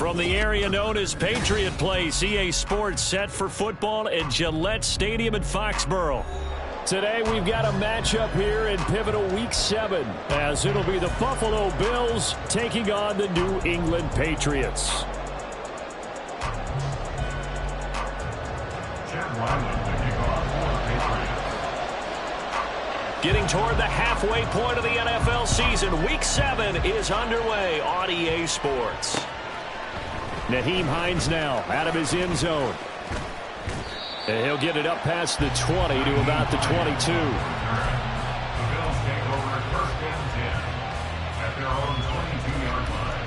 From the area known as Patriot Place, EA Sports set for football at Gillette Stadium in Foxborough. Today we've got a matchup here in pivotal Week 7, as it'll be the Buffalo Bills taking on the New England Patriots. Getting toward the halfway point of the NFL season, Week 7 is underway on EA Sports. Nyheim Hines now out of his end zone. And he'll get it up past the 20 to about the 22. The Bills take over first and 10 at their own 22-yard line.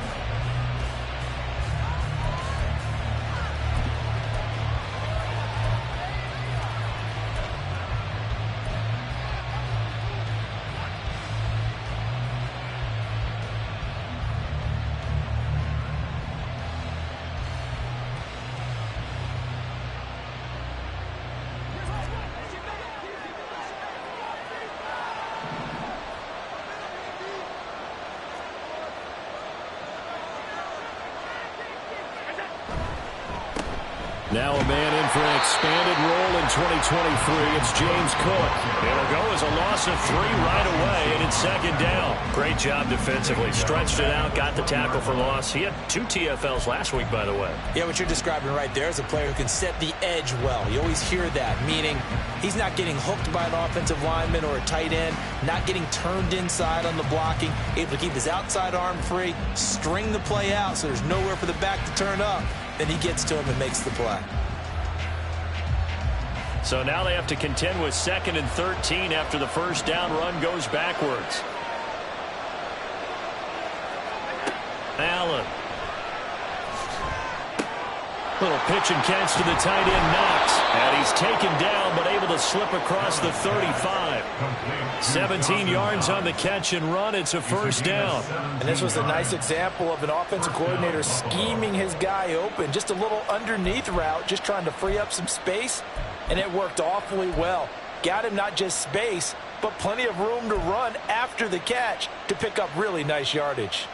Now a man in for an expanded role in 2023. It's James Cook. It'll go as a loss of 3 right away, and it's second down. Great job defensively. Stretched it out, got the tackle for loss. He had 2 TFLs last week, by the way. Yeah, what you're describing right there is a player who can set the edge well. You always hear that, meaning he's not getting hooked by an offensive lineman or a tight end, not getting turned inside on the blocking, able to keep his outside arm free, string the play out so there's nowhere for the back to turn up. Then he gets to him and makes the play. So now they have to contend with 2nd and 13 after the first down run goes backwards. Allen. Little pitch and catch to the tight end, Knox. And he's taken down but able to slip across the 35. 17 yards on the catch and run. It's a first down. And this was a nice example of an offensive coordinator scheming his guy open. Just a little underneath route, just trying to free up some space. And it worked awfully well. Got him not just space, but plenty of room to run after the catch to pick up really nice yardage.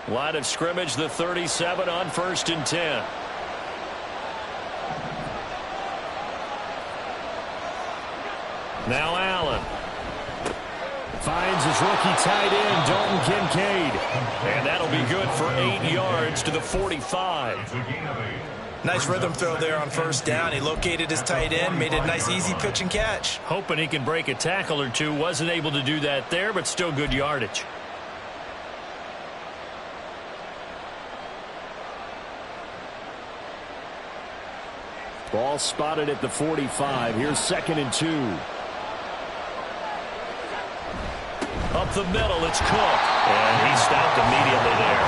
Line of scrimmage, the 37 on 1st and 10. Now Allen. Finds his rookie tight end, Dalton Kincaid. And that'll be good for 8 yards to the 45. Nice rhythm throw there on first down. He located his tight end, made a nice easy pitch and catch. Hoping he can break a tackle or two. Wasn't able to do that there, but still good yardage. Ball spotted at the 45. Here's 2nd and 2. Up the middle, it's Cook. And he stopped immediately there.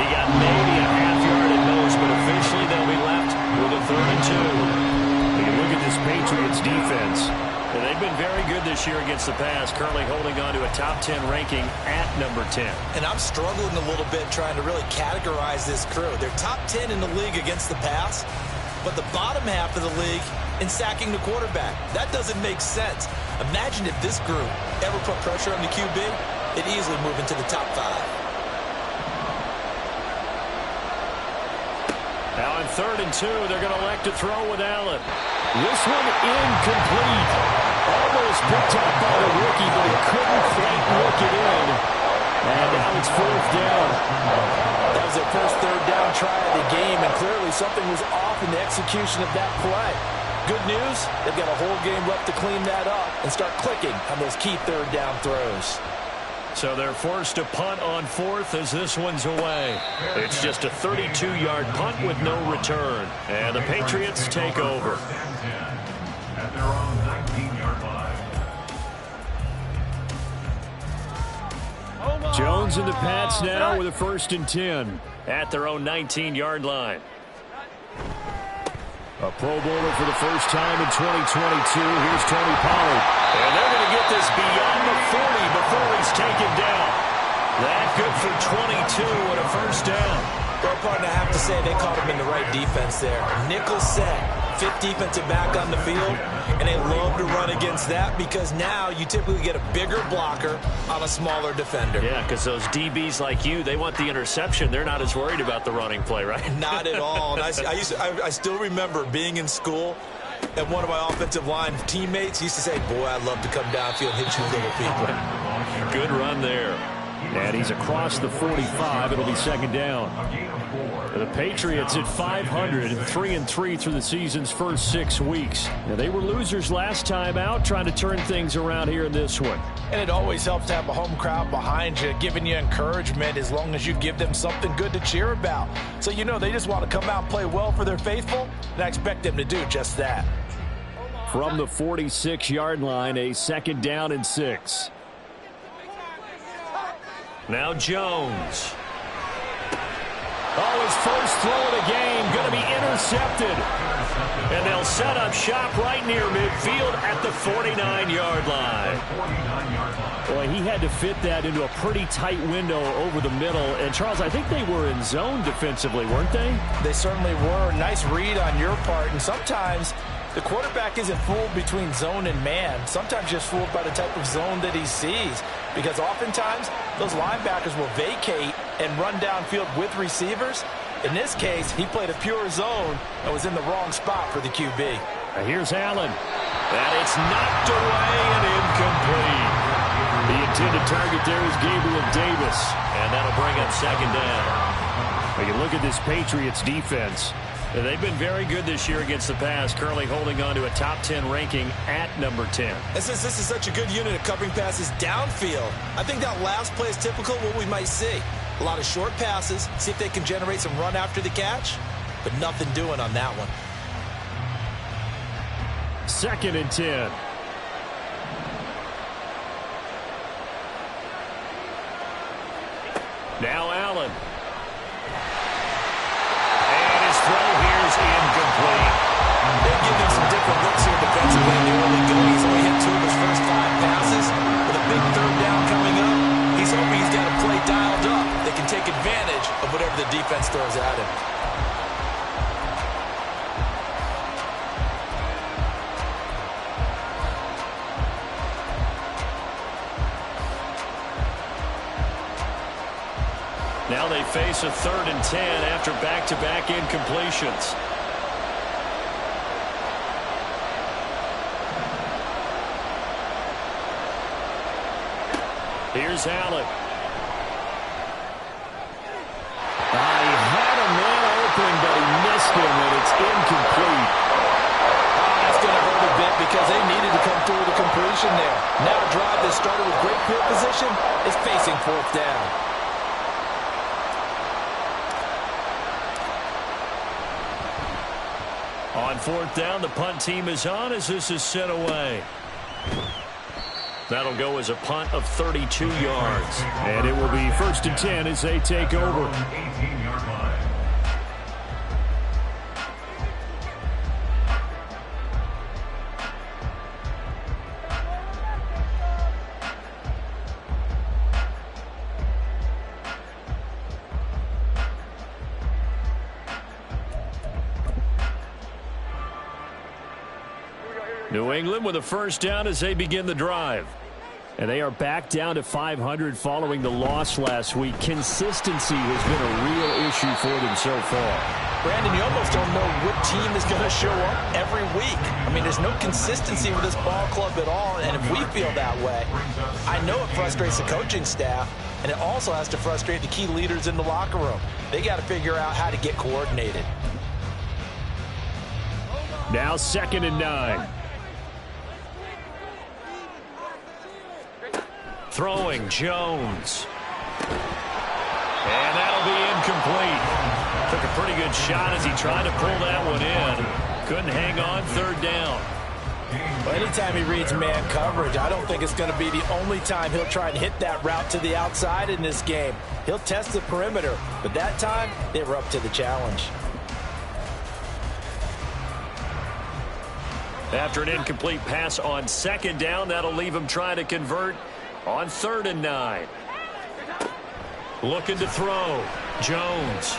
He got maybe a half-yard at most, but officially they'll be left with a 3rd and 2. You can look at this Patriots defense. And they've been very good this year against the pass, currently holding on to a top 10 ranking at number 10. And I'm struggling a little bit trying to really categorize this crew. They're top 10 in the league against the pass, but the bottom half of the league in sacking the quarterback. That doesn't make sense. Imagine if this group ever put pressure on the QB, it'd easily move into the top 5. Now on 3rd and 2, they're going to elect to throw with Allen. This one incomplete. Almost picked up by the rookie, but he couldn't quite work it in. And now it's 4th down. That was their first 3rd down try of the game, and clearly something was off in the execution of that play. Good news, they've got a whole game left to clean that up and start clicking on those key 3rd down throws. So they're forced to punt on 4th as this one's away. It's just a 32-yard punt with no return. And the Patriots take over. At their own 19-yard line. Jones and the Pats now with a 1st and 10 at their own 19-yard line. A Pro Bowler for the first time in 2022. Here's Tony Pollard. And they're going to get this beyond the 40 before he's taken down. That good for 22 and a first down. Well, partner, I have to say they caught him in the right defense there. Nickel set. fifth defensive back on the field, and they love to run against that because now you typically get a bigger blocker on a smaller defender. Yeah, because those DBs like you, they want the interception. They're not as worried about the running play, right? Not at all. And I still remember being in school, and one of my offensive line teammates used to say, boy, I'd love to come downfield and hit you little people. Good run there. And he's across the 45. It'll be second down. The Patriots at 500, 3-3 through the season's first 6 weeks. Now, they were losers last time out, trying to turn things around here in this one. And it always helps to have a home crowd behind you, giving you encouragement as long as you give them something good to cheer about. So you know they just want to come out and play well for their faithful, and I expect them to do just that. From the 46-yard line, a second down and 6. Now Jones. Oh, his first throw of the game going to be intercepted. And they'll set up shop right near midfield at the 49-yard line. Boy, he had to fit that into a pretty tight window over the middle. And, Charles, I think they were in zone defensively, weren't they? They certainly were. Nice read on your part. And sometimes the quarterback isn't fooled between zone and man. Sometimes just fooled by the type of zone that he sees. Because oftentimes, those linebackers will vacate and run downfield with receivers. In this case, he played a pure zone and was in the wrong spot for the QB. Here's Allen. And it's knocked away and incomplete. The intended target there is Gabriel Davis. And that'll bring up second down. When you look at this Patriots defense, they've been very good this year against the pass, currently holding on to a top 10 ranking at number 10. And since this is such a good unit of covering passes downfield, I think that last play is typical of what we might see. A lot of short passes, see if they can generate some run after the catch, but nothing doing on that one. Second and 10. Now Allen. And his throw here is incomplete. They're giving some different looks here defensively in the early going. He's only hit 2 of his first 5 passes. With a big third down coming up, he's hoping he's got a play dialed up. They can take advantage of whatever the defense throws at him. Now they face a 3rd and 10 after back-to-back incompletions. Here's Allen. He had a man open, but he missed him, and it's incomplete. That's going to hurt a bit because they needed to come through with a completion there. Now a drive that started with great field position is facing 4th down. On 4th down, the punt team is on as this is sent away. That'll go as a punt of 32 yards. And it will be 1st and 10 as they take over. 18-yard line. New England with a first down as they begin the drive. And they are back down to 500 following the loss last week. Consistency has been a real issue for them so far. Brandon, you almost don't know what team is going to show up every week. I mean, there's no consistency with this ball club at all, and if we feel that way, I know it frustrates the coaching staff, and it also has to frustrate the key leaders in the locker room. They got to figure out how to get coordinated. Now 2nd and 9. Throwing Jones. And that'll be incomplete. Took a pretty good shot as he tried to pull that one in. Couldn't hang on 3rd down. Well, anytime he reads man coverage, I don't think it's going to be the only time he'll try and hit that route to the outside in this game. He'll test the perimeter, but that time they were up to the challenge. After an incomplete pass on 2nd down, that'll leave him trying to convert on 3rd and 9. Looking to throw. Jones.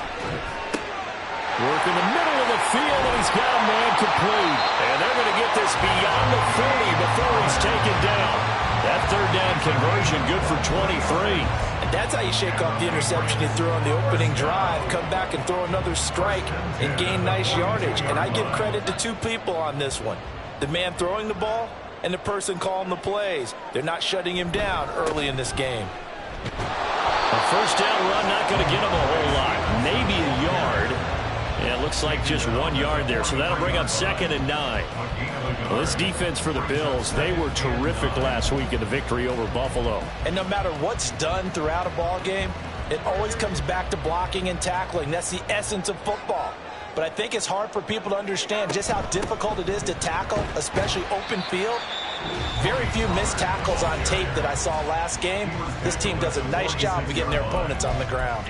Work in the middle of the field, and he's got a man incomplete. And they're going to get this beyond the 40 before he's taken down. That third down conversion good for 23. And that's how you shake off the interception you threw on the opening drive, come back and throw another strike and gain nice yardage. And I give credit to two people on this one. The man throwing the ball and the person calling the plays. They're not shutting him down early in this game. A first down run not going to get him a whole lot. Maybe a yard. Yeah, it looks like just 1 yard there. So that'll bring up 2nd and 9. Well, this defense for the Bills, they were terrific last week in the victory over Buffalo. And no matter what's done throughout a ball game, it always comes back to blocking and tackling. That's the essence of football. But I think it's hard for people to understand just how difficult it is to tackle, especially open field. Very few missed tackles on tape that I saw last game. This team does a nice job of getting their opponents on the ground.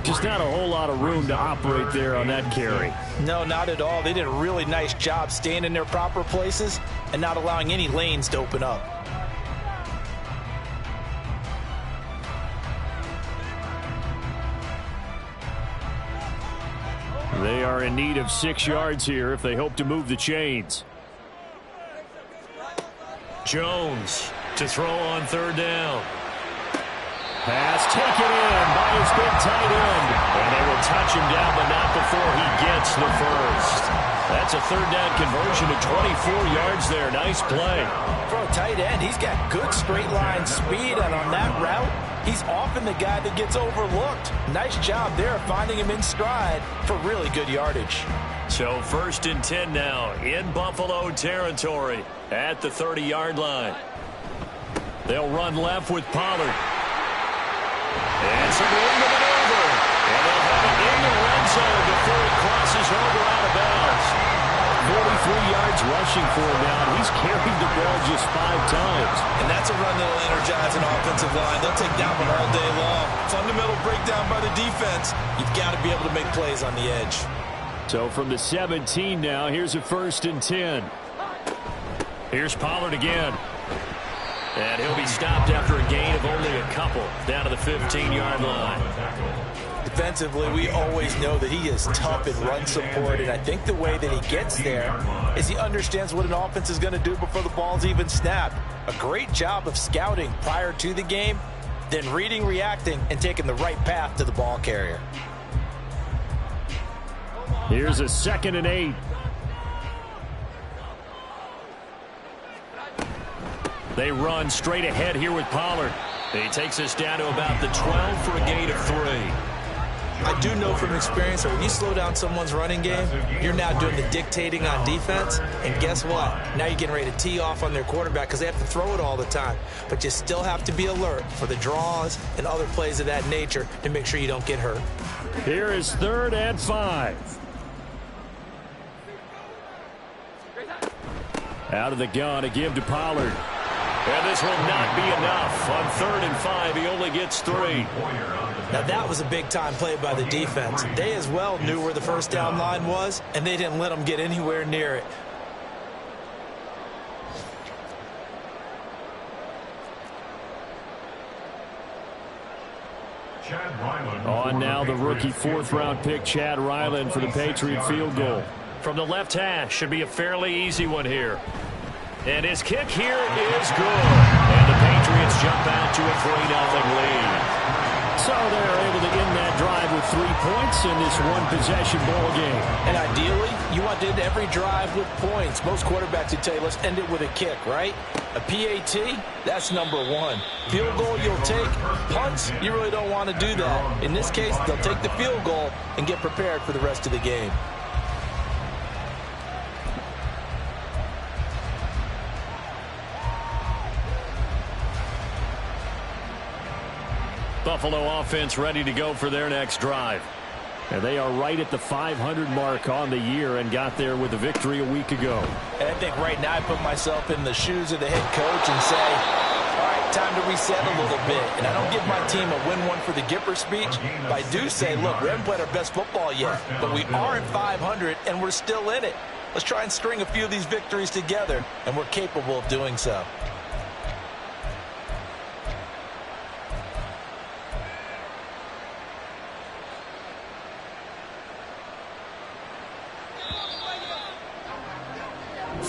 Just not a whole lot of room to operate there on that carry. No, not at all. They did a really nice job staying in their proper places and not allowing any lanes to open up. They are in need of 6 yards here if they hope to move the chains. Jones to throw on third down. Pass taken in by his big tight end. And they will touch him down, but not before he gets the first. That's a third down conversion to 24 yards there. Nice play. For a tight end, he's got good straight line speed, and on that route, he's often the guy that gets overlooked. Nice job there finding him in stride for really good yardage. So 1st and 10 now in Buffalo territory at the 30-yard line. They'll run left with Pollard. And some room to maneuver. And they'll have it in the red zone before he crosses over out of bounds. 43 yards rushing for him now. He's carried the ball just 5 times. And that's a run that will energize an offensive line. They'll take that one all day long. Fundamental breakdown by the defense. You've got to be able to make plays on the edge. So from the 17 now, here's a 1st and 10. Here's Pollard again. And he'll be stopped after a gain of only a couple down to the 15-yard line. Defensively, we always know that he is tough in run support, and I think the way that he gets there is he understands what an offense is going to do before the ball's even snapped. A great job of scouting prior to the game, then reading, reacting, and taking the right path to the ball carrier. Here's a 2nd and 8. They run straight ahead here with Pollard. He takes us down to about the 12 for a gain of 3. I do know from experience that when you slow down someone's running game, you're now doing the dictating on defense. And guess what? Now you're getting ready to tee off on their quarterback because they have to throw it all the time. But you still have to be alert for the draws and other plays of that nature to make sure you don't get hurt. Here is 3rd and 5. Out of the gun, a give to Pollard. And this will not be enough. On 3rd and 5, he only gets 3. Now that was a big-time play by the defense. They as well knew where the first down line was, and they didn't let them get anywhere near it. On now the rookie 4th-round pick, Chad Ryland, for the Patriot field goal. From the left hash, should be a fairly easy one here. And his kick here is good. And the Patriots jump out to a 3-0 lead. So they're able to end that drive with 3 points in this one-possession ball game. And ideally, you want to end every drive with points. Most quarterbacks would tell you, let's end it with a kick, right? A PAT, that's number 1. Field goal you'll take. Punts, you really don't want to do that. In this case, they'll take the field goal and get prepared for the rest of the game. Buffalo offense ready to go for their next drive. And they are right at the 500 mark on the year and got there with a victory a week ago. And I think right now I put myself in the shoes of the head coach and say, all right, time to reset a little bit. And I don't give my team a win one for the Gipper speech, but I do say, look, we haven't played our best football yet, but we are at 500 and we're still in it. Let's try and string a few of these victories together, and we're capable of doing so.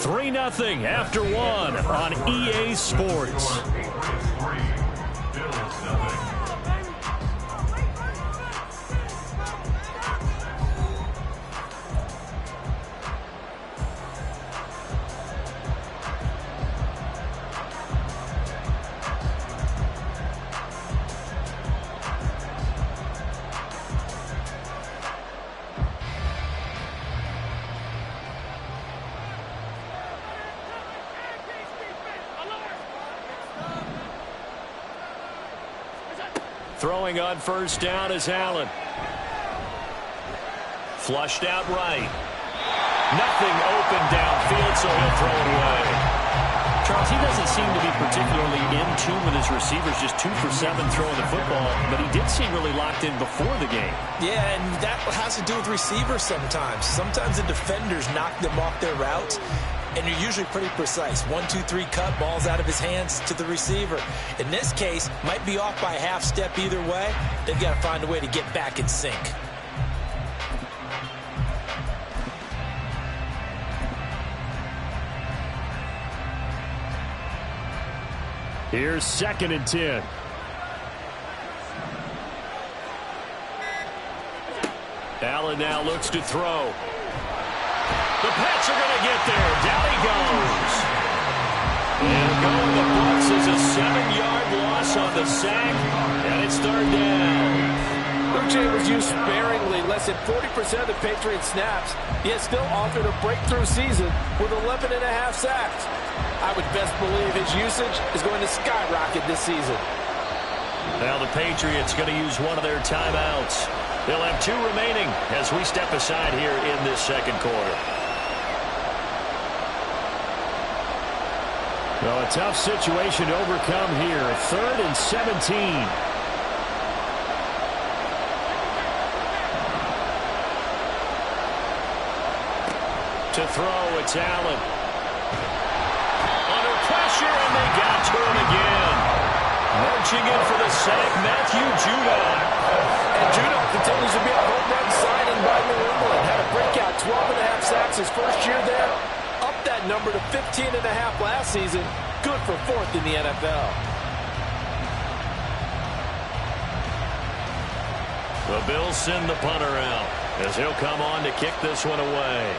3-0 after one on EA Sports. Bills nothing. Throwing on first down is Allen. Flushed out right. Nothing open downfield, so he'll throw it away. Charles, he doesn't seem to be particularly in tune with his receivers, just 2 for 7 throwing the football, but he did seem really locked in before the game. Yeah, and that has to do with receivers sometimes. Sometimes the defenders knock them off their routes, and you're usually pretty precise. 1, 2, 3 cut, ball's out of his hands to the receiver. In this case, might be off by a half step either way. They've got to find a way to get back in sync. Here's 2nd and 10. Allen now looks to throw. The Pats are going to get there. Down he goes. And going the books is a 7-yard loss on the sack, and it's 3rd down. Uche was used sparingly, less than 40% of the Patriots snaps, yet still offered a breakthrough season with 11.5 sacks. I would best believe his usage is going to skyrocket this season. Now the Patriots going to use one of their timeouts. They'll have 2 remaining as we step aside here in this second quarter. Well, a tough situation to overcome here. 3rd and 17. To throw, it's Allen. Under pressure, and they got to him again. Marching in for the sack, Matthew Judon. And Judon continues to be a home run signing by New England. Had a breakout 12.5 sacks his first year there. Up that number to 15.5 last season. Good for 4th in the NFL. The Bills send the punter out as he'll come on to kick this one away.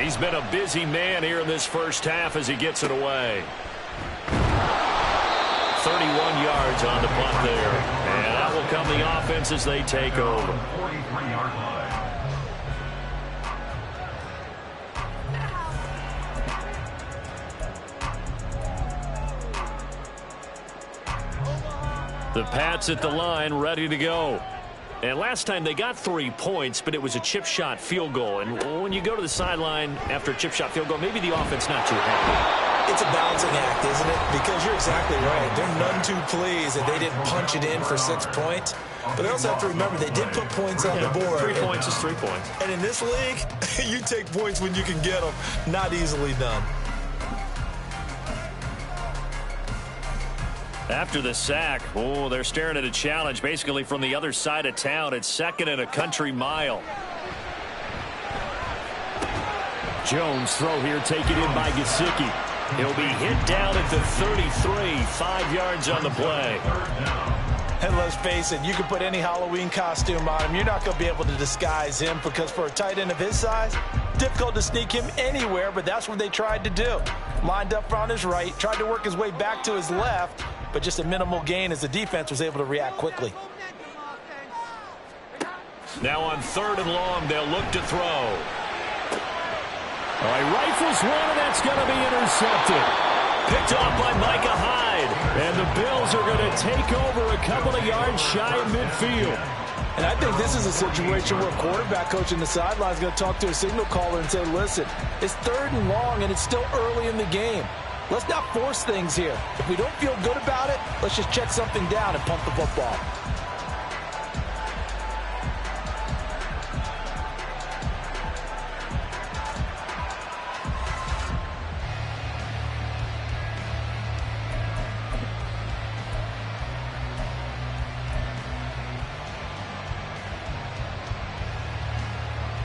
He's been a busy man here in this first half as he gets it away. 31 yards on the punt there. And that will come the offense as they take over. 43-yard line. The Pats at the line, ready to go. And last time they got 3 points, but it was a chip shot field goal. And when you go to the sideline after a chip shot field goal, maybe the offense not too happy. It's a balancing act, isn't it? Because you're exactly right. They're none too pleased that they didn't punch it in for 6 points. But they also have to remember they did put points on the board. 3 points is 3 points. And in this league, you take points when you can get them. Not easily done. After the sack, they're staring at a challenge basically from the other side of town. It's 2nd and a country mile. Jones throw here taken in by Gesicki. He'll be hit down at the 33, 5 yards on the play. And let's face it, you can put any Halloween costume on him. You're not going to be able to disguise him because for a tight end of his size, difficult to sneak him anywhere, but that's what they tried to do. Lined up on his right, tried to work his way back to his left, but just a minimal gain as the defense was able to react quickly. Now on 3rd and long, they'll look to throw. All right, rifles one, and that's going to be intercepted. Picked off by Micah Hyde. And the Bills are going to take over a couple of yards shy of midfield. And I think this is a situation where a quarterback coach in the sideline is going to talk to a signal caller and say, listen, it's 3rd and long, and it's still early in the game. Let's not force things here. If we don't feel good about it, let's just check something down and pump the football.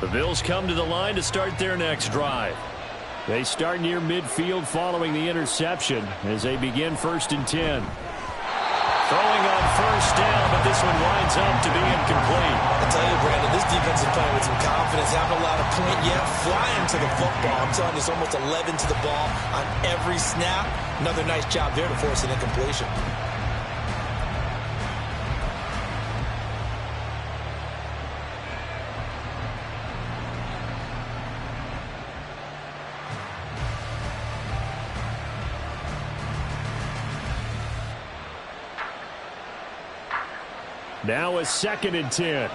The Bills come to the line to start their next drive. They start near midfield following the interception as they begin 1st and 10. Throwing on 1st down, but this one winds up to be incomplete. I tell you, Brandon, this defense is playing with some confidence. Haven't allowed a point yet. Flying to the football. I'm telling you, it's almost 11 to the ball on every snap. Another nice job there to force an incompletion. Now a 2nd and 10.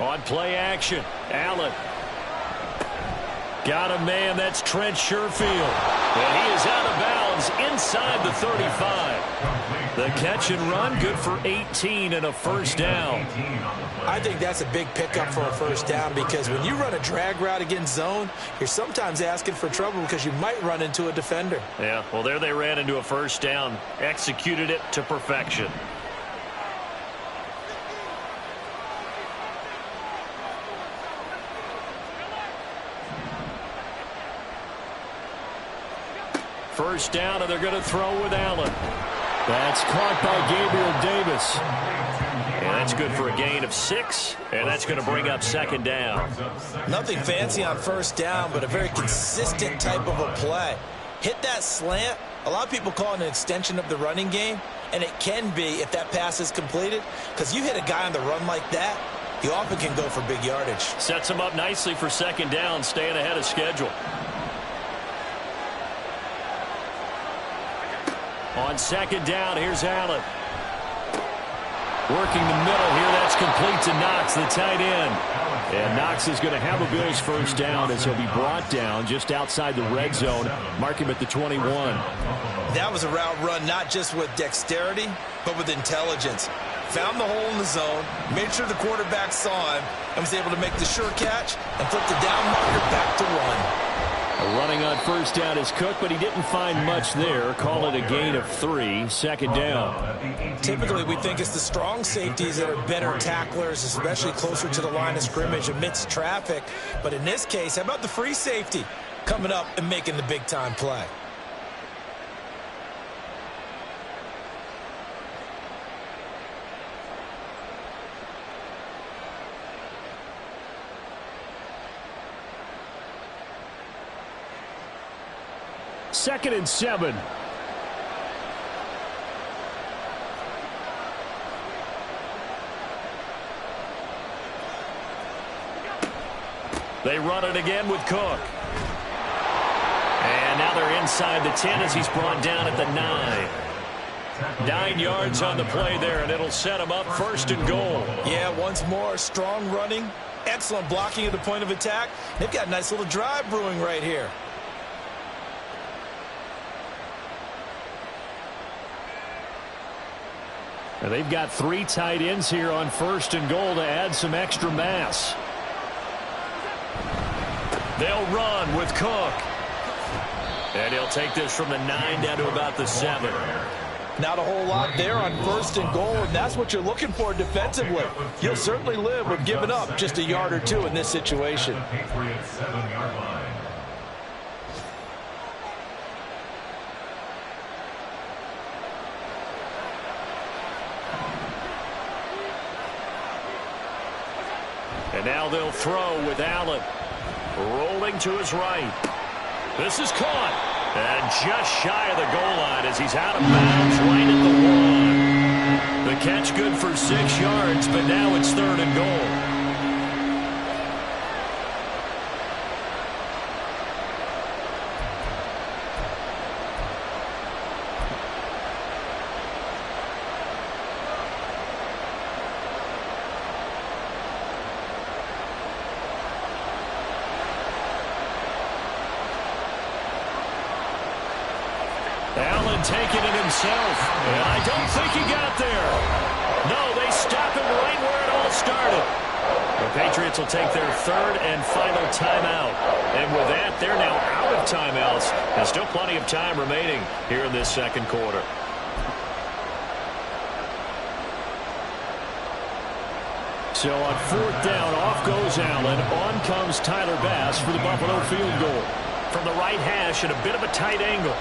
On play action, Allen. Got a man, that's Trent Sherfield. And he is out of bounds inside the 35. The catch and run, good for 18 and a 1st down. I think that's a big pickup for a 1st down because when you run a drag route against zone, you're sometimes asking for trouble because you might run into a defender. Yeah, well, there they ran into a 1st down. Executed it to perfection. First down, and they're going to throw with Allen. That's caught by Gabriel Davis. And that's good for a gain of 6, and that's going to bring up 2nd down. Nothing fancy on 1st down, but a very consistent type of a play. Hit that slant. A lot of people call it an extension of the running game, and it can be if that pass is completed, because you hit a guy on the run like that, he often can go for big yardage. Sets him up nicely for 2nd down, staying ahead of schedule. On 2nd down, here's Allen. Working the middle here, that's complete to Knox, the tight end. And Knox is going to have a Bills 1st down as he'll be brought down just outside the red zone. Mark him at the 21. That was a route run not just with dexterity, but with intelligence. Found the hole in the zone, made sure the quarterback saw him, and was able to make the sure catch and flip the down marker back to 1. Running on 1st down is Cook, but he didn't find much there. Call it a gain of 3, 2nd down. Typically, we think it's the strong safeties that are better tacklers, especially closer to the line of scrimmage amidst traffic. But in this case, how about the free safety coming up and making the big-time play? Second and 7. They run it again with Cook. And now they're inside the 10 as he's brought down at the 9. 9 yards on the play there, and it'll set him up 1st and goal. Yeah, once more, strong running, excellent blocking at the point of attack. They've got a nice little drive brewing right here. Now they've got 3 tight ends here on 1st and goal to add some extra mass. They'll run with Cook. And he'll take this from the 9 down to about the 7. Not a whole lot there on 1st and goal, and that's what you're looking for defensively. You'll certainly live with giving up just a yard or 2 in this situation. Patriots 7-yard line. And now they'll throw with Allen. Rolling to his right. This is caught. And just shy of the goal line as he's out of bounds right at the 1. The catch good for 6 yards, but now it's 3rd and goal. Allen taking it himself, and I don't think he got there. No, they stop him right where it all started. The Patriots will take their 3rd and final timeout. And with that, they're now out of timeouts. There's still plenty of time remaining here in this 2nd quarter. So on fourth down, off goes Allen. On comes Tyler Bass for the Buffalo field goal. From the right hash at a bit of a tight angle.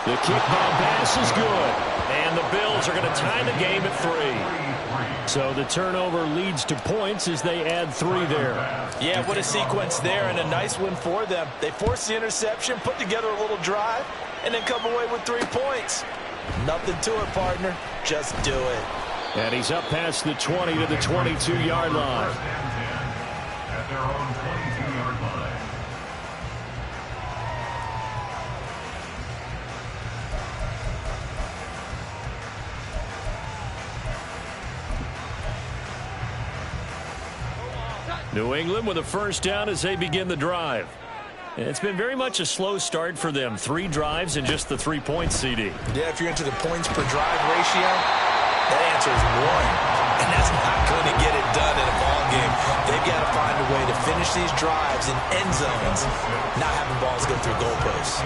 The kick by Bass is good. And the Bills are going to tie the game at 3. So the turnover leads to points as they add 3 there. Yeah, what a sequence there, and a nice win for them. They forced the interception, put together a little drive, and then come away with 3 points. Nothing to it, partner. Just do it. And he's up past the 20 to the 22-yard line. At their own 22-yard line. New England with a first down as they begin the drive. It's been very much a slow start for them. 3 drives and just the 3 points, CD. Yeah, if you're into the points per drive ratio, that answer is 1. And that's not going to get it done in a ball game. They've got to find a way to finish these drives in end zones, not having balls go through goalposts.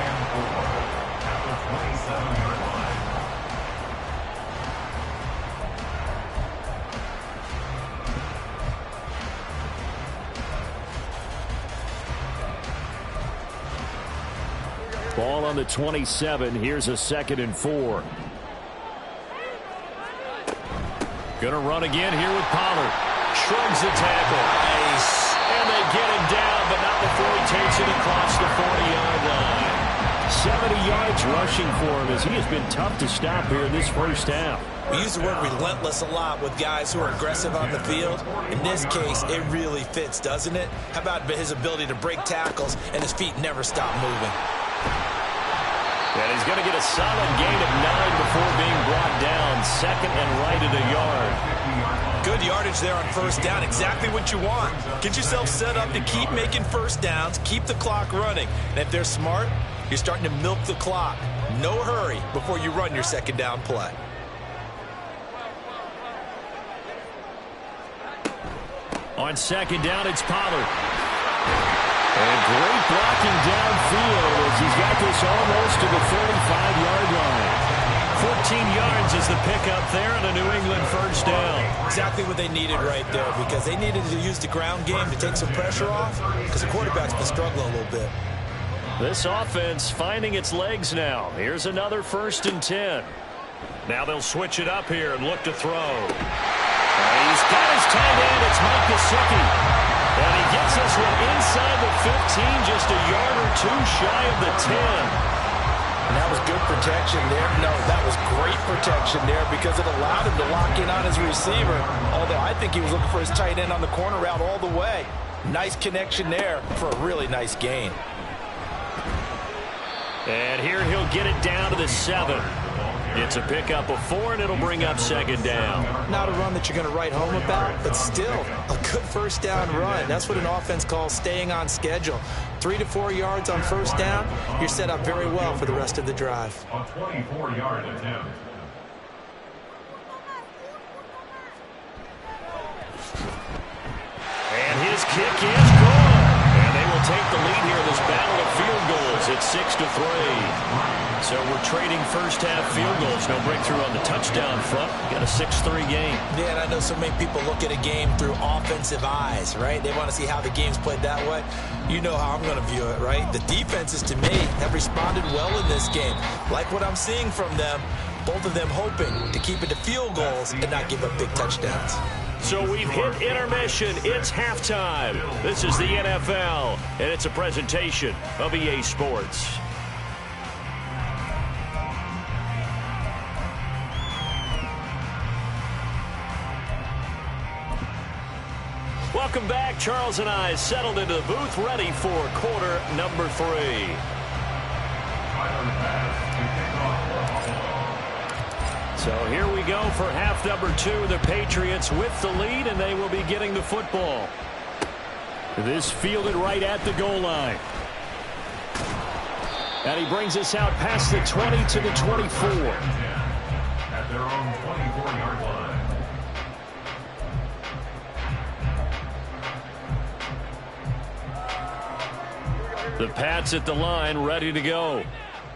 Ball on the 27. Here's a 2nd and 4. Gonna run again here with Pollard. Shrugs the tackle. Nice. And they get him down, but not before he takes it across the 40-yard line. 70 yards rushing for him as he has been tough to stop here in this first half. We use the word relentless a lot with guys who are aggressive on the field. In this case, it really fits, doesn't it? How about his ability to break tackles and his feet never stop moving? And he's going to get a solid gain of 9 before being brought down. 2nd and right at a yard. Good yardage there on first down. Exactly what you want. Get yourself set up to keep making first downs, keep the clock running. And if they're smart, you're starting to milk the clock. No hurry before you run your 2nd down play. On 2nd down, it's Pollard. And great blocking downfield as he's got this almost to the 45-yard line. 14 yards is the pickup there on a New England first down. Exactly what they needed right there, because they needed to use the ground game to take some pressure off, because the quarterback's been struggling a little bit. This offense finding its legs now. Here's another 1st and 10. Now they'll switch it up here and look to throw. He's got his tight end. It's Mike Gesicki. And he gets this one inside the 15, just a yard or 2 shy of the 10. And that was good protection there. No, that was great protection there because it allowed him to lock in on his receiver. Although I think he was looking for his tight end on the corner route all the way. Nice connection there for a really nice gain. And here he'll get it down to the 7. It's a pickup of 4, and it'll bring up 2nd down. Not a run that you're going to write home about, but still a good first down run. That's what an offense calls staying on schedule. 3 to 4 yards on first down, you're set up very well for the rest of the drive. A 24-yard attempt. And his kick is good. And they will take the lead here in this battle of field goals. It's 6-3. So we're trading first-half field goals. No breakthrough on the touchdown front. Got a 6-3 game. Yeah, and I know so many people look at a game through offensive eyes, right? They want to see how the game's played that way. You know how I'm going to view it, right? The defenses, to me, have responded well in this game. Like what I'm seeing from them, both of them hoping to keep it to field goals and not give up big touchdowns. So we've hit intermission. It's halftime. This is the NFL, and it's a presentation of EA Sports. Welcome back. Charles and I settled into the booth, ready for quarter number 3. So here we go for half number 2. The Patriots with the lead, and they will be getting the football. This fielded right at the goal line. And he brings us out past the 20 to the 24. At their own 24-yard line. The Pats at the line, ready to go.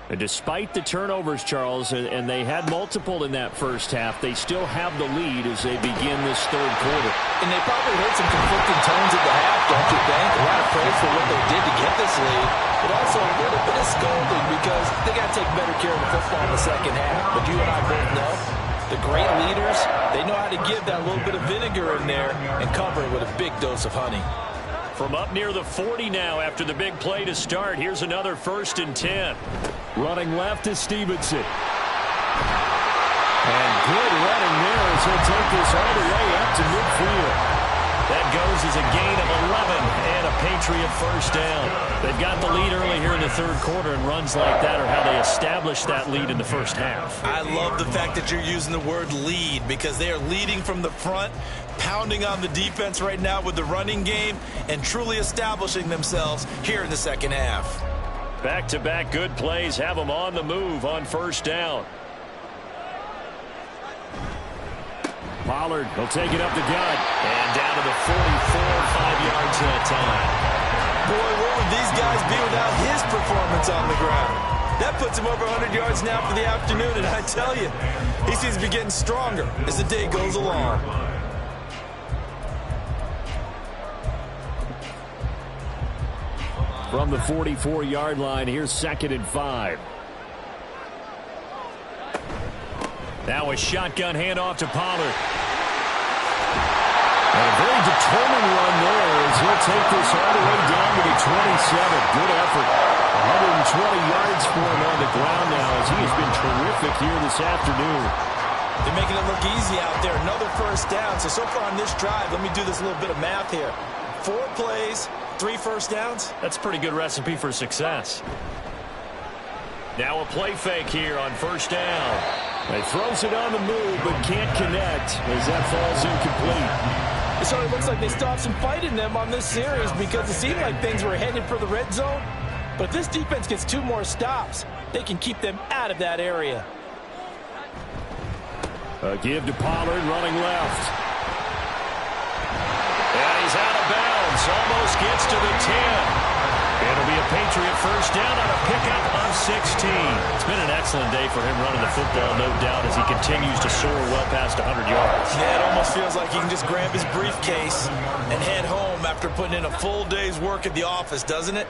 And despite the turnovers, Charles, and they had multiple in that first half, they still have the lead as they begin this third quarter. And they probably heard some conflicting tones at the half, don't you think? A lot of praise for what they did to get this lead, but also a little bit of scolding because they got to take better care of the football in the second half. But you and I both know the great leaders, they know how to give that little bit of vinegar in there and cover it with a big dose of honey. From up near the 40 now after the big play to start. Here's another 1st and 10. Running left is Stevenson. And good running there as he'll take this all the way up to midfield. That goes as a gain of 11 and a Patriot first down. They've got the lead early here in the third quarter, and runs like that are how they establish that lead in the first half. I love the fact that you're using the word lead because they are leading from the front, pounding on the defense right now with the running game and truly establishing themselves here in the second half. Back-to-back good plays have them on the move on first down. Pollard will take it up the gut. And down to the 44, 5 yards that time. Boy, what would these guys be without his performance on the ground? That puts him over 100 yards now for the afternoon, and I tell you, he seems to be getting stronger as the day goes along. From the 44-yard line, here's 2nd and 5. Now a shotgun handoff to Pollard. And a very determined run there as he'll take this all the way down to the 27. Good effort. 120 yards for him on the ground now as he has been terrific here this afternoon. They're making it look easy out there. Another first down. So far on this drive, let me do this little bit of math here. 4 plays, 3 first downs. That's a pretty good recipe for success. Now a play fake here on first down. He throws it on the move but can't connect as that falls incomplete. It sort of looks like they still have some fight in them on this series because it seemed like things were headed for the red zone. But if this defense gets 2 more stops, they can keep them out of that area. A give to Pollard running left. And he's out of bounds. Almost gets to the 10. It'll be a Patriot first down on a pickup of 16. It's been an excellent day for him running the football, no doubt, as he continues to soar well past 100 yards. Yeah, it almost feels like he can just grab his briefcase and head home after putting in a full day's work at the office, doesn't it?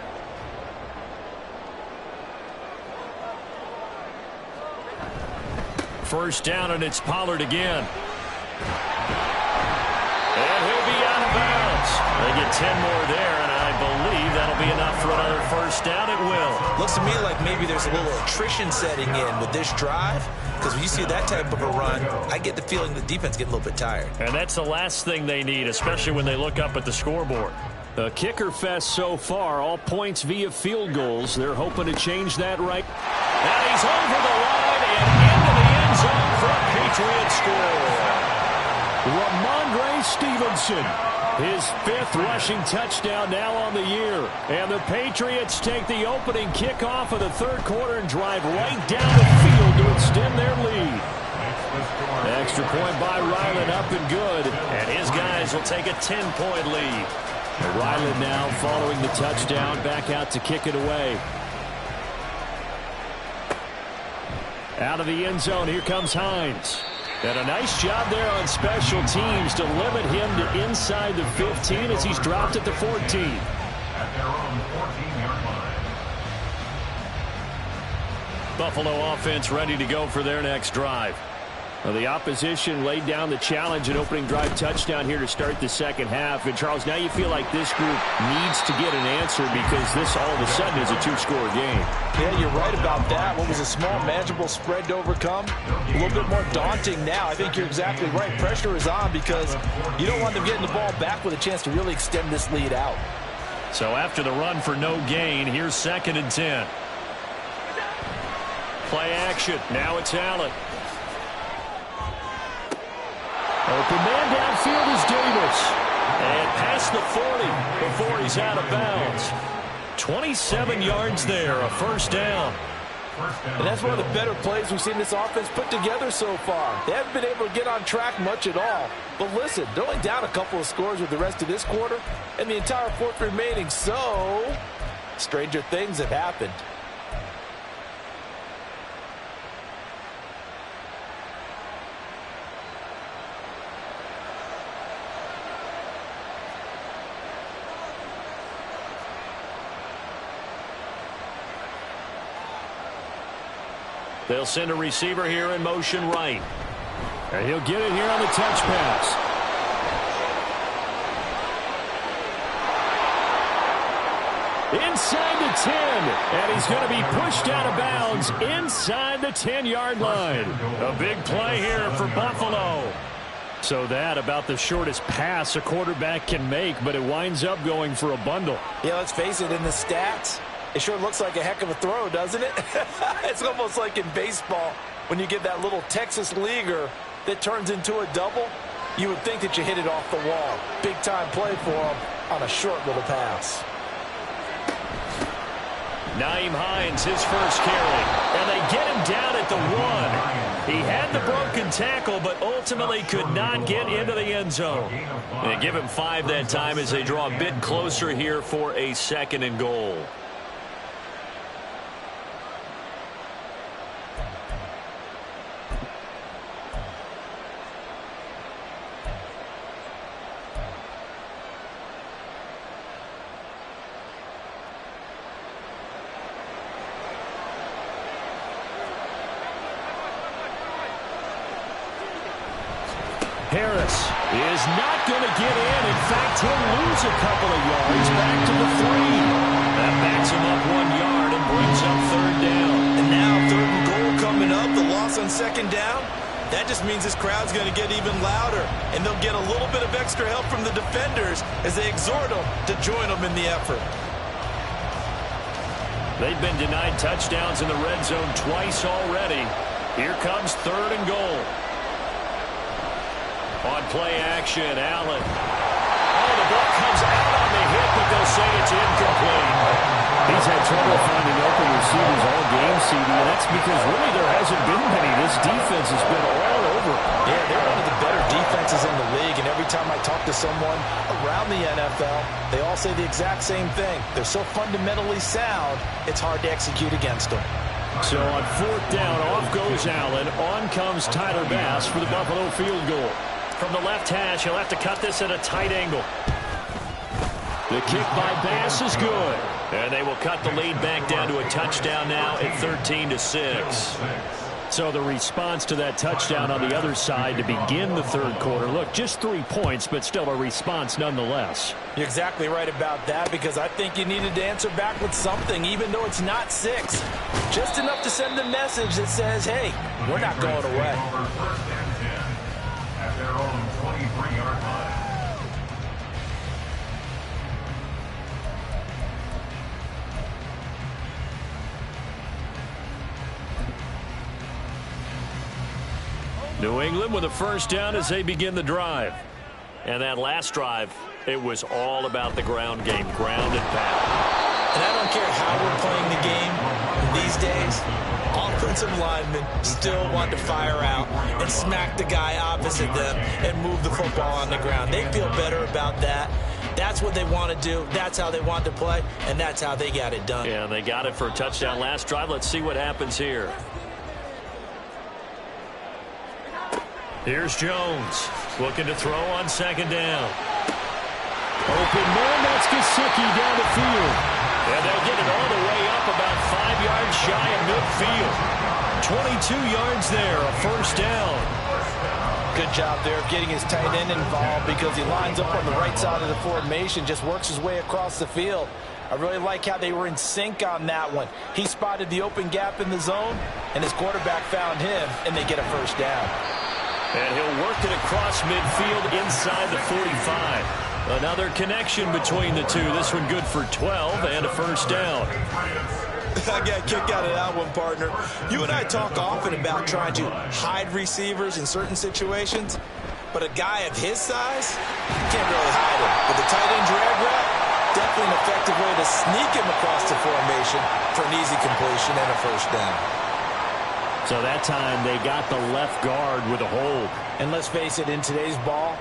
First down, and it's Pollard again. And he'll be out of bounds. They get 10 more there, and I believe that'll be enough for another first down. It will. Looks to me like maybe there's a little attrition setting in with this drive, because when you see that type of a run, I get the feeling the defense getting a little bit tired. And that's the last thing they need, especially when they look up at the scoreboard. The kicker fest so far, all points via field goals. They're hoping to change that right. And he's over the line and into the end zone for a Patriot score. Ramondre Stevenson, his 5th rushing touchdown now on the year. And the Patriots take the opening kickoff of the third quarter and drive right down the field to extend their lead. Extra point by Ryland, up and good. And his guys will take a 10-point lead. Ryland now following the touchdown, back out to kick it away. Out of the end zone, here comes Hines. And a nice job there on special teams to limit him to inside the 15 as he's dropped at the 14. At their own 14-yard line. Buffalo offense ready to go for their next drive. Well, the opposition laid down the challenge, an opening drive touchdown here to start the second half. And, Charles, now you feel like this group needs to get an answer because this all of a sudden is a 2-score game. Yeah, you're right about that. What was a small, manageable spread to overcome, a little bit more daunting now. I think you're exactly right. Pressure is on because you don't want them getting the ball back with a chance to really extend this lead out. So after the run for no gain, here's 2nd and 10. Play action. Now it's Allen. Open man downfield is Davis. And past the 40 before he's out of bounds. 27 yards there, a first down. And that's one of the better plays we've seen this offense put together so far. They haven't been able to get on track much at all. But listen, they're only down a couple of scores with the rest of this quarter and the entire 4th remaining. So, stranger things have happened. They'll send a receiver here in motion right. And he'll get it here on the touch pass. Inside the 10, and he's going to be pushed out of bounds inside the 10-yard line. A big play here for Buffalo. So that about the shortest pass a quarterback can make, but it winds up going for a bundle. Yeah, let's face it, in the stats, it sure looks like a heck of a throw, doesn't it? It's almost like in baseball when you get that little Texas leaguer that turns into a double. You would think that you hit it off the wall. Big-time play for him on a short little pass. Nyheim Hines, his first carry, and they get him down at the 1. He had the broken tackle, but ultimately could not get into the end zone. They give him 5 that time as they draw a bit closer here for a 2nd and goal. Harris is not going to get in. In fact, he'll lose a couple of yards back to the 3. That backs him up 1 yard and brings up 3rd down. And now 3rd and goal coming up. The loss on 2nd down. That just means this crowd's going to get even louder. And they'll get a little bit of extra help from the defenders as they exhort them to join them in the effort. They've been denied touchdowns in the red zone twice already. Here comes 3rd and goal. On play action, Allen. Oh, the ball comes out on the hit, but they'll say it's incomplete. He's had trouble finding open receivers all game, CD, and that's because really there hasn't been many. This defense has been all over. Yeah, they're one of the better defenses in the league, and every time I talk to someone around the NFL, they all say the exact same thing. They're so fundamentally sound, it's hard to execute against them. So on 4th down, off goes Allen. On comes Tyler Bass for the Buffalo field goal. From the left hash, he'll have to cut this at a tight angle. The kick by Bass is good. And they will cut the lead back down to a touchdown now at 13-6. So the response to that touchdown on the other side to begin the 3rd quarter. Look, just 3 points, but still a response nonetheless. You're exactly right about that, because I think you needed to answer back with something, even though it's not 6. Just enough to send a message that says, hey, we're not going away. At their own 23-yard line. New England with a 1st down as they begin the drive. And that last drive, it was all about the ground game, ground and pound. And I don't care how we're playing the game these days, offensive linemen still want to fire out and smack the guy opposite them and move the football on the ground. They feel better about that. That's what they want to do. That's how they want to play, and that's how they got it done. Yeah, they got it for a touchdown last drive. Let's see what happens here. Here's Jones looking to throw on 2nd down. Open man, that's Gesicki down the field. And they'll get it all the way up about 5 yards shy of midfield. 22 yards there, a 1st down. Good job there of getting his tight end involved, because he lines up on the right side of the formation, just works his way across the field. I really like how they were in sync on that one. He spotted the open gap in the zone, and his quarterback found him, and they get a 1st down. And he'll work it across midfield inside the 45. Another connection between the two. This one good for 12 and a 1st down. I got a kick out of that one, partner. You and I talk often about trying to hide receivers in certain situations, but a guy of his size, you can't really hide him. With the tight end drag route, definitely an effective way to sneak him across the formation for an easy completion and a 1st down. So that time they got the left guard with a hold. And let's face it, in today's ball,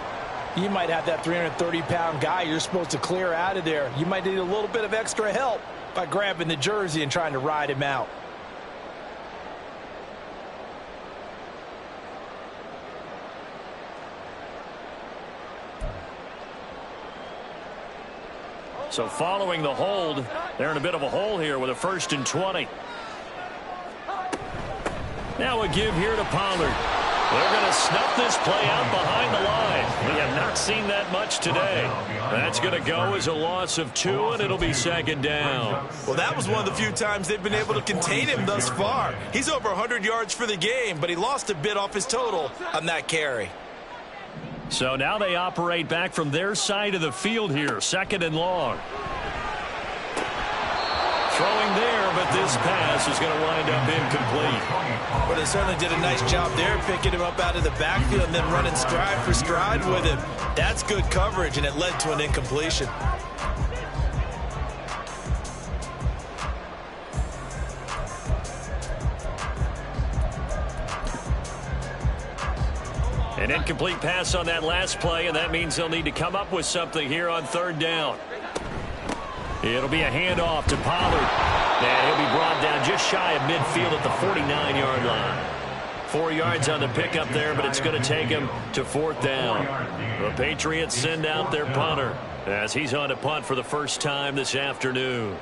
you might have that 330-pound guy you're supposed to clear out of there. You might need a little bit of extra help by grabbing the jersey and trying to ride him out. So following the hold, they're in a bit of a hole here with a 1st and 20. Now a give here to Pollard. They're going to snuff this play out behind the line. We have not seen that much today. That's going to go as a loss of 2, and it'll be second down. Well, that was one of the few times they've been able to contain him thus far. He's over 100 yards for the game, but he lost a bit off his total on that carry. So now they operate back from their side of the field here, second and long. Throwing there, but this pass is going to wind up incomplete. Well, they certainly did a nice job there, picking him up out of the backfield and then running stride for stride with him. That's good coverage, and it led to an incompletion. An incomplete pass on that last play, and that means they'll need to come up with something here on third down. It'll be a handoff to Pollard. And he'll be brought down just shy of midfield at the 49-yard line. 4 yards on the pickup there, but it's going to take him to fourth down. The Patriots send out their punter as he's on to punt for the first time this afternoon.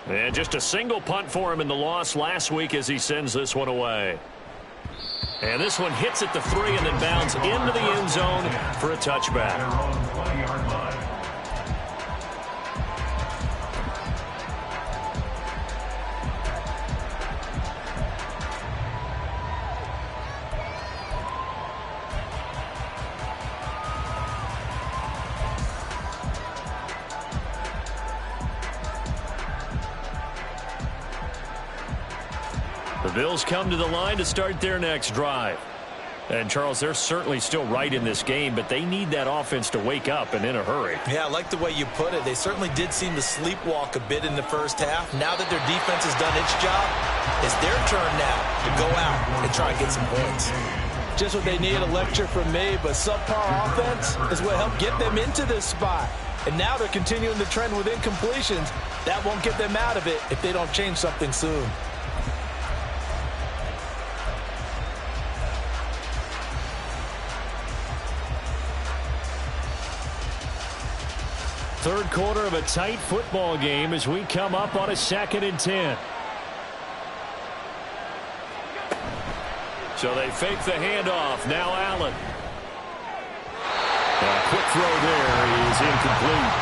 And just a single punt for him in the loss last week as he sends this one away. And this one hits at the 3 and then bounds into the end zone for a touchback. The Bills come to the line to start their next drive. And, Charles, they're certainly still right in this game, but they need that offense to wake up and in a hurry. Yeah, I like the way you put it. They certainly did seem to sleepwalk a bit in the first half. Now that their defense has done its job, it's their turn now to go out and try and get some points. Just what they need, a lecture from me, but subpar offense is what helped get them into this spot. And now they're continuing the trend with incompletions. That won't get them out of it if they don't change something soon. Third quarter of a tight football game as we come up on a 2nd and 10. So they fake the handoff. Now Allen. A quick throw there is incomplete.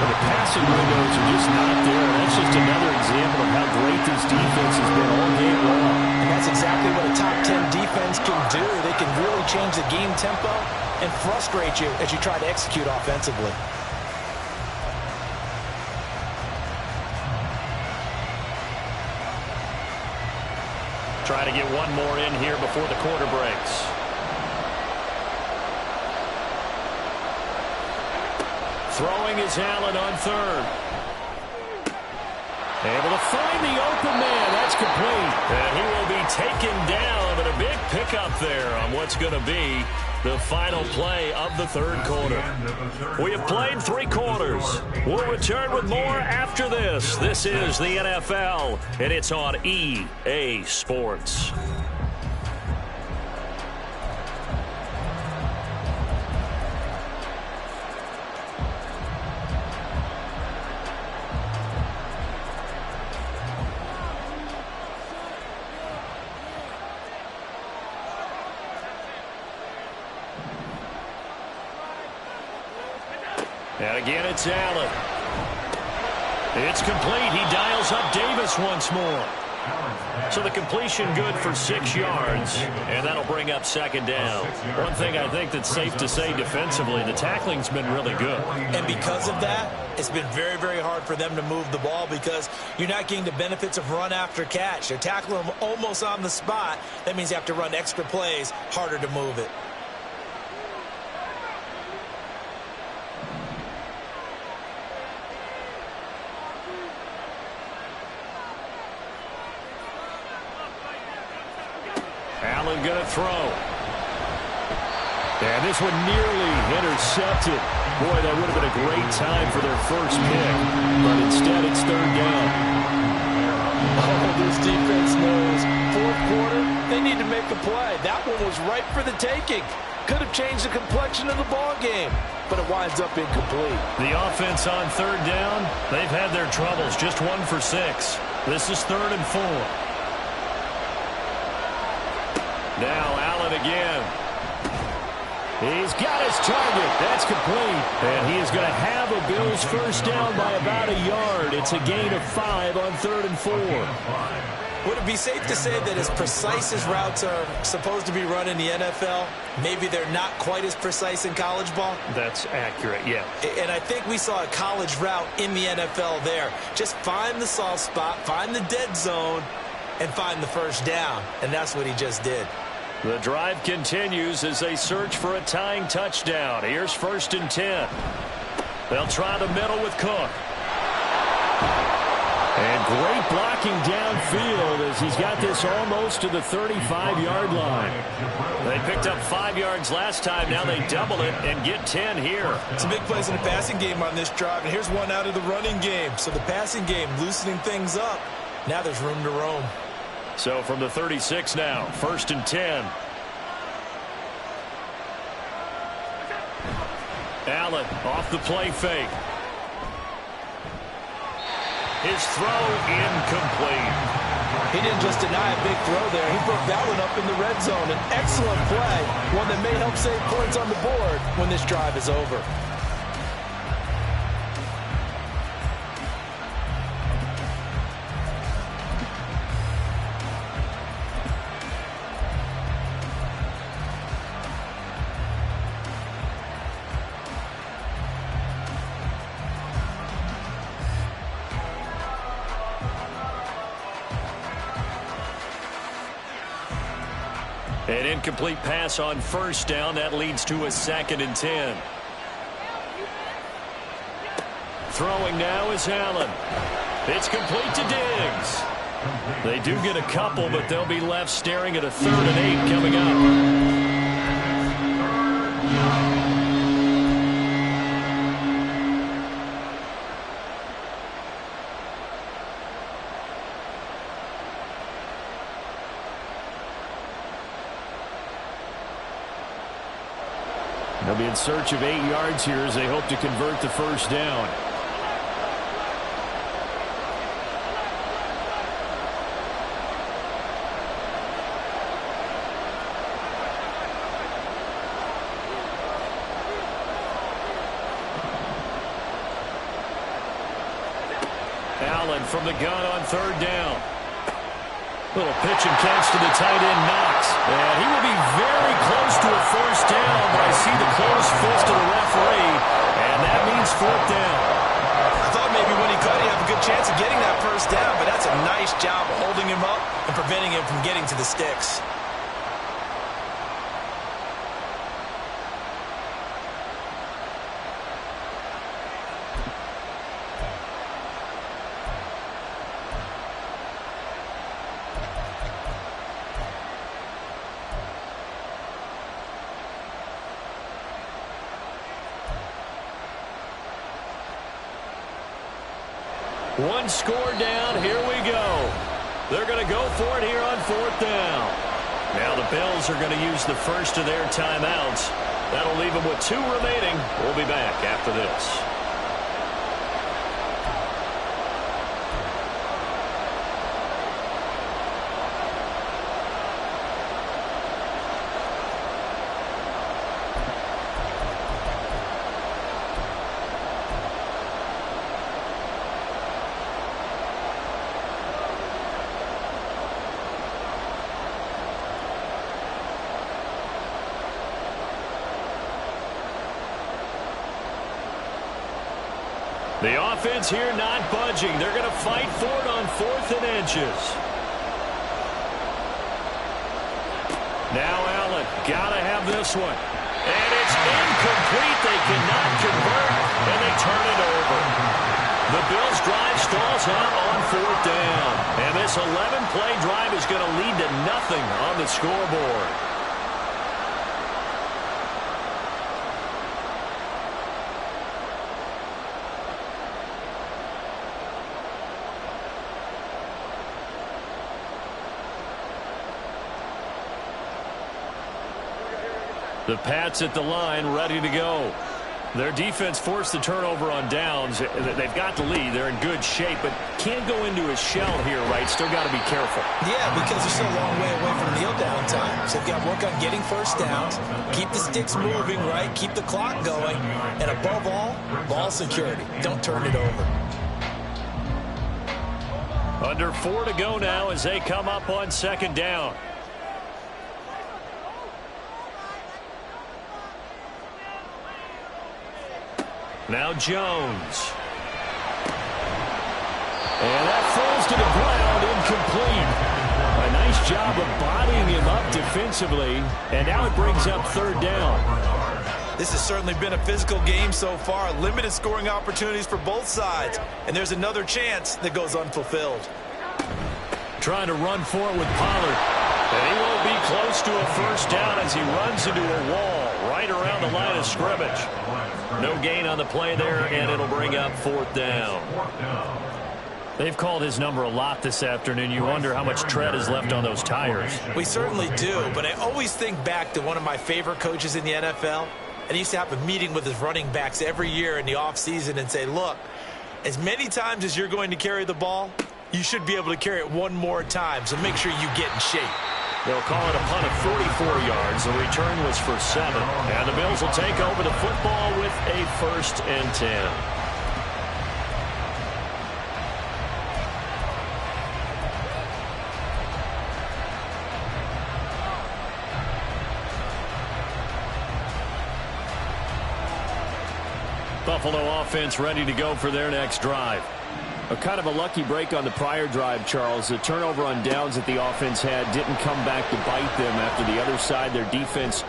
But the passing windows are just not there. That's just another example of how great this defense has been all game long. And that's exactly what a top 10 defense can do. They can really change the game tempo and frustrate you as you try to execute offensively. Try to get one more in here before the quarter breaks. Throwing is Allen on third. Able to find the open man. That's complete. And he will be taken down, but a big pickup there on what's going to be the final play of the third quarter. We have played 3 quarters. We'll return with more after this. This is the NFL, and it's on EA Sports. And again, it's Allen. It's complete. He dials up Davis once more. So the completion good for 6 yards, and that'll bring up second down. One thing I think that's safe to say defensively, the tackling's been really good. And because of that, it's been very, very hard for them to move the ball because you're not getting the benefits of run after catch. They're tackling them almost on the spot. That means you have to run extra plays, harder to move it. Allen going to throw. And this one nearly intercepted. Boy, that would have been a great time for their first pick. But instead, it's third down. Oh, this defense knows. Fourth quarter, they need to make a play. That one was ripe for the taking. Could have changed the complexion of the ball game, but it winds up incomplete. The offense on third down, they've had their troubles. Just 1 for 6. This is 3rd and 4. Now Allen again. He's got his target. That's complete. And he is going to have a Bills first down by about a yard. It's a gain of 5 on 3rd and 4. Would it be safe to say that as precise as routes are supposed to be run in the NFL, maybe they're not quite as precise in college ball? That's accurate, yeah. And I think we saw a college route in the NFL there. Just find the soft spot, find the dead zone, and find the first down. And that's what he just did. The drive continues as they search for a tying touchdown. Here's 1st and 10. They'll try the middle with Cook. And great blocking downfield as he's got this almost to the 35-yard line. They picked up 5 yards last time. Now they double it and get 10 here. Some big plays in the passing game on this drive, and here's one out of the running game. So the passing game loosening things up. Now there's room to roam. So from the 36 now, 1st and 10. Allen off the play fake. His throw incomplete. He didn't just deny a big throw there. He broke that one up in the red zone. An excellent play, one that may help save points on the board when this drive is over. An incomplete pass on 1st down. That leads to a 2nd and 10. Throwing now is Allen. It's complete to Diggs. They do get a couple, but they'll be left staring at a 3rd and 8 coming up. They'll be in search of 8 yards here as they hope to convert the first down. Allen from the gun on 3rd down. Little pitch and catch to the tight end, Knox. And he will be very close to a first down, but I see the closed fist of the referee, and that means 4th down. I thought maybe when he caught, he had a good chance of getting that first down, but that's a nice job of holding him up and preventing him from getting to the sticks. One score down. Here we go. They're going to go for it here on 4th down. Now the Bills are going to use the first of their timeouts. That'll leave them with 2 remaining. We'll be back after this. The offense here not budging. They're going to fight for it on 4th and inches. Now Allen, got to have this one. And it's incomplete. They cannot convert, and they turn it over. The Bills' drive stalls out on 4th down. And this 11-play drive is going to lead to nothing on the scoreboard. The Pats at the line, ready to go. Their defense forced the turnover on downs. They've got the lead. They're in good shape, but can't go into a shell here, right? Still got to be careful. Yeah, because they're still a long way away from kneel down time. So they've got to work on getting first downs, keep the sticks moving, right? Keep the clock going. And above all, ball security. Don't turn it over. Under 4 to go now as they come up on second down. Now Jones. And that falls to the ground, incomplete. A nice job of bodying him up defensively. And now it brings up third down. This has certainly been a physical game so far. Limited scoring opportunities for both sides. And there's another chance that goes unfulfilled. Trying to run for it with Pollard. And he won't be close to a first down as he runs into a wall right around the line of scrimmage. No gain on the play there, and it'll bring up fourth down. They've called his number a lot this afternoon. You wonder how much tread is left on those tires. We certainly do, but I always think back to one of my favorite coaches in the NFL. And he used to have a meeting with his running backs every year in the offseason and say, look, as many times as you're going to carry the ball, you should be able to carry it one more time, so make sure you get in shape. They'll call it a punt of 44 yards. The return was for 7. And the Bills will take over the football with a 1st and 10. Buffalo offense ready to go for their next drive. A kind of a lucky break on the prior drive, Charles. The turnover on downs that the offense had didn't come back to bite them after the other side. Their defense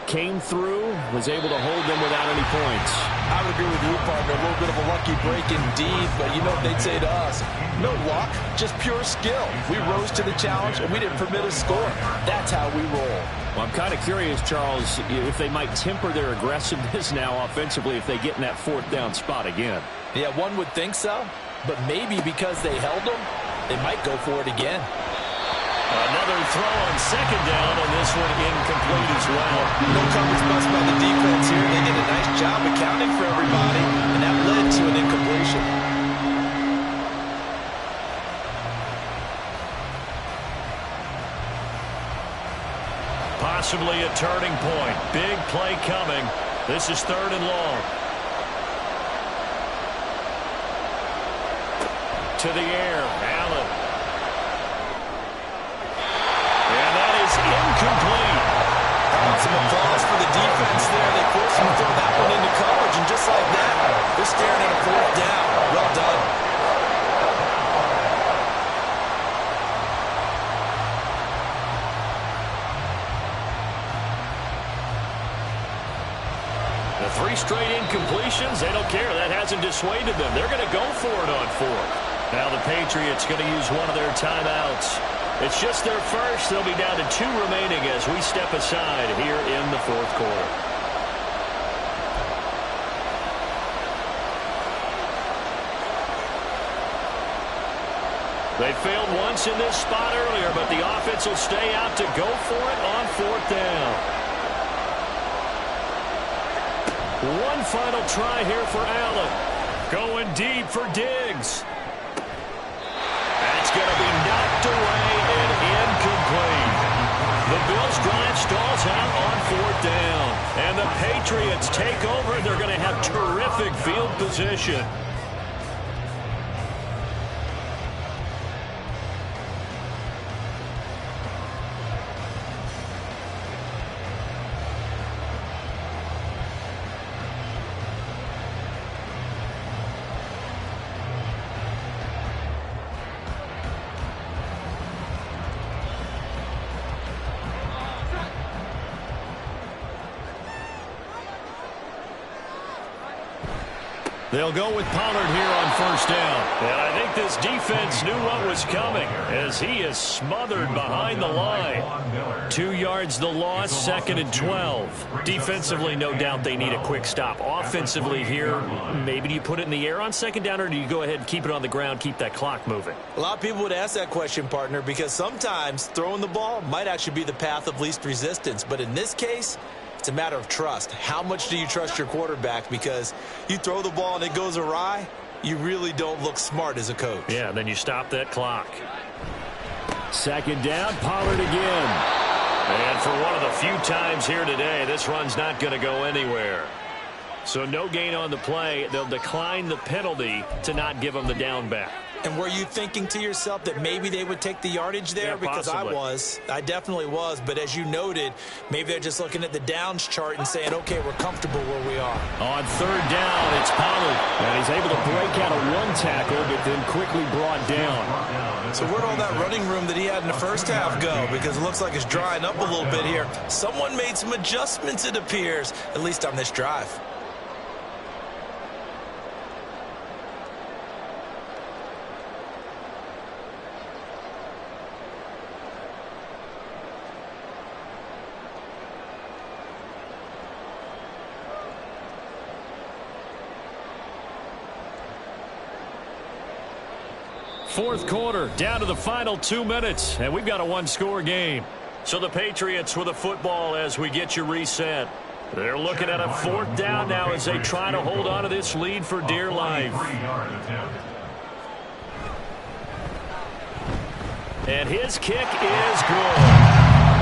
came through, was able to hold them without any points. I would agree with you, partner. A little bit of a lucky break indeed, but you know what they'd say to us? No luck, just pure skill. We rose to the challenge, and we didn't permit a score. That's how we roll. Well, I'm kind of curious, Charles, if they might temper their aggressiveness now offensively if they get in that 4th down spot again. Yeah, one would think so. But maybe because they held them, they might go for it again. Another throw on second down, and this one incomplete as well. No coverage bust by the defense here. They did a nice job accounting for everybody, and that led to an incompletion. Possibly a turning point. Big play coming. This is 3rd and long. To the air, Allen. And that is incomplete. Some applause for the defense there. They forced him to throw that one into coverage, and just like that, they're staring at a 4th down. Well done. The 3 straight incompletions, they don't care. That hasn't dissuaded them. They're going to go for it on 4th. Now the Patriots going to use one of their timeouts. It's just their first. They'll be down to 2 remaining as we step aside here in the 4th quarter. They failed once in this spot earlier, but the offense will stay out to go for it on 4th down. One final try here for Allen. Going deep for Diggs. That's going to be knocked away and incomplete. The Bills drive stalls out on 4th down. And the Patriots take over. They're going to have terrific field position. They'll go with Pollard here on 1st down. And I think this defense knew what was coming as he is smothered behind the line. 2 yards the loss, 2nd and 12. Defensively, no doubt they need a quick stop. Offensively here, maybe do you put it in the air on 2nd down, or do you go ahead and keep it on the ground, keep that clock moving? A lot of people would ask that question, partner, because sometimes throwing the ball might actually be the path of least resistance. But in this case, It's a matter of trust. How much do you trust your quarterback? Because you throw the ball and it goes awry, you really don't look smart as a coach. Yeah, and then you stop that clock. Second down, Pollard again. And for one of the few times here today, this run's not going to go anywhere. So no gain on the play. They'll decline the penalty to not give them the down back. And were you thinking to yourself that maybe they would take the yardage there? Yeah, because possibly. I definitely was. But as you noted, maybe they're just looking at the downs chart and saying, okay, we're comfortable where we are. On third down, it's Pollard. And he's able to break out of one tackle, but then quickly brought down. So where'd all that running room that he had in the first half go? Because it looks like it's drying up a little bit here. Someone made some adjustments, it appears, at least on this drive. Fourth quarter, down to the final 2 minutes, and we've got a one-score game. So the Patriots with the football as we get you reset. They're looking at a fourth down now as they try to hold on to this lead for dear life. And his kick is good.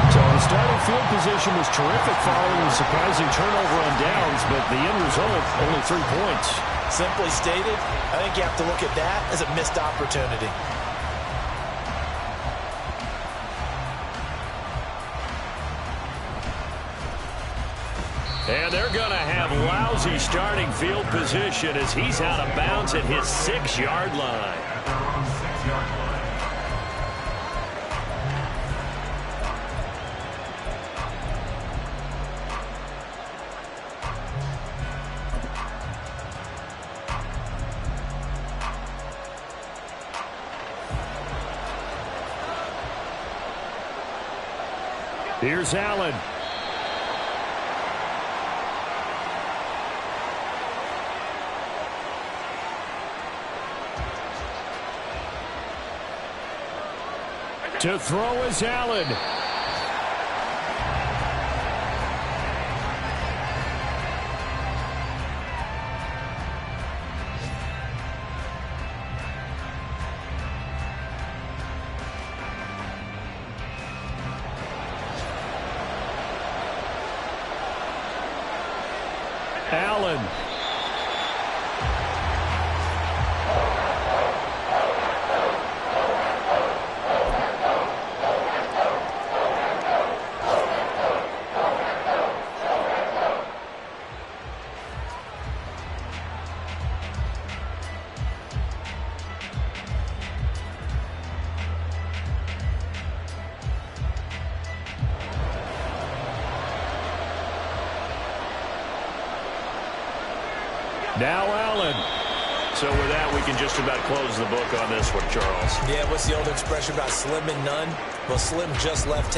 So the starting field position was terrific following the surprising turnover on downs, but the end result, only 3 points. Simply stated, I think you have to look at that as a missed opportunity. And they're going to have lousy starting field position as he's out of bounds at his 6-yard line. Here's Allen. To throw is Allen. Allen. Now Allen. So with that, we can just about close the book on this one, Charles. Yeah, what's the old expression about slim and none? Well, Slim just left town.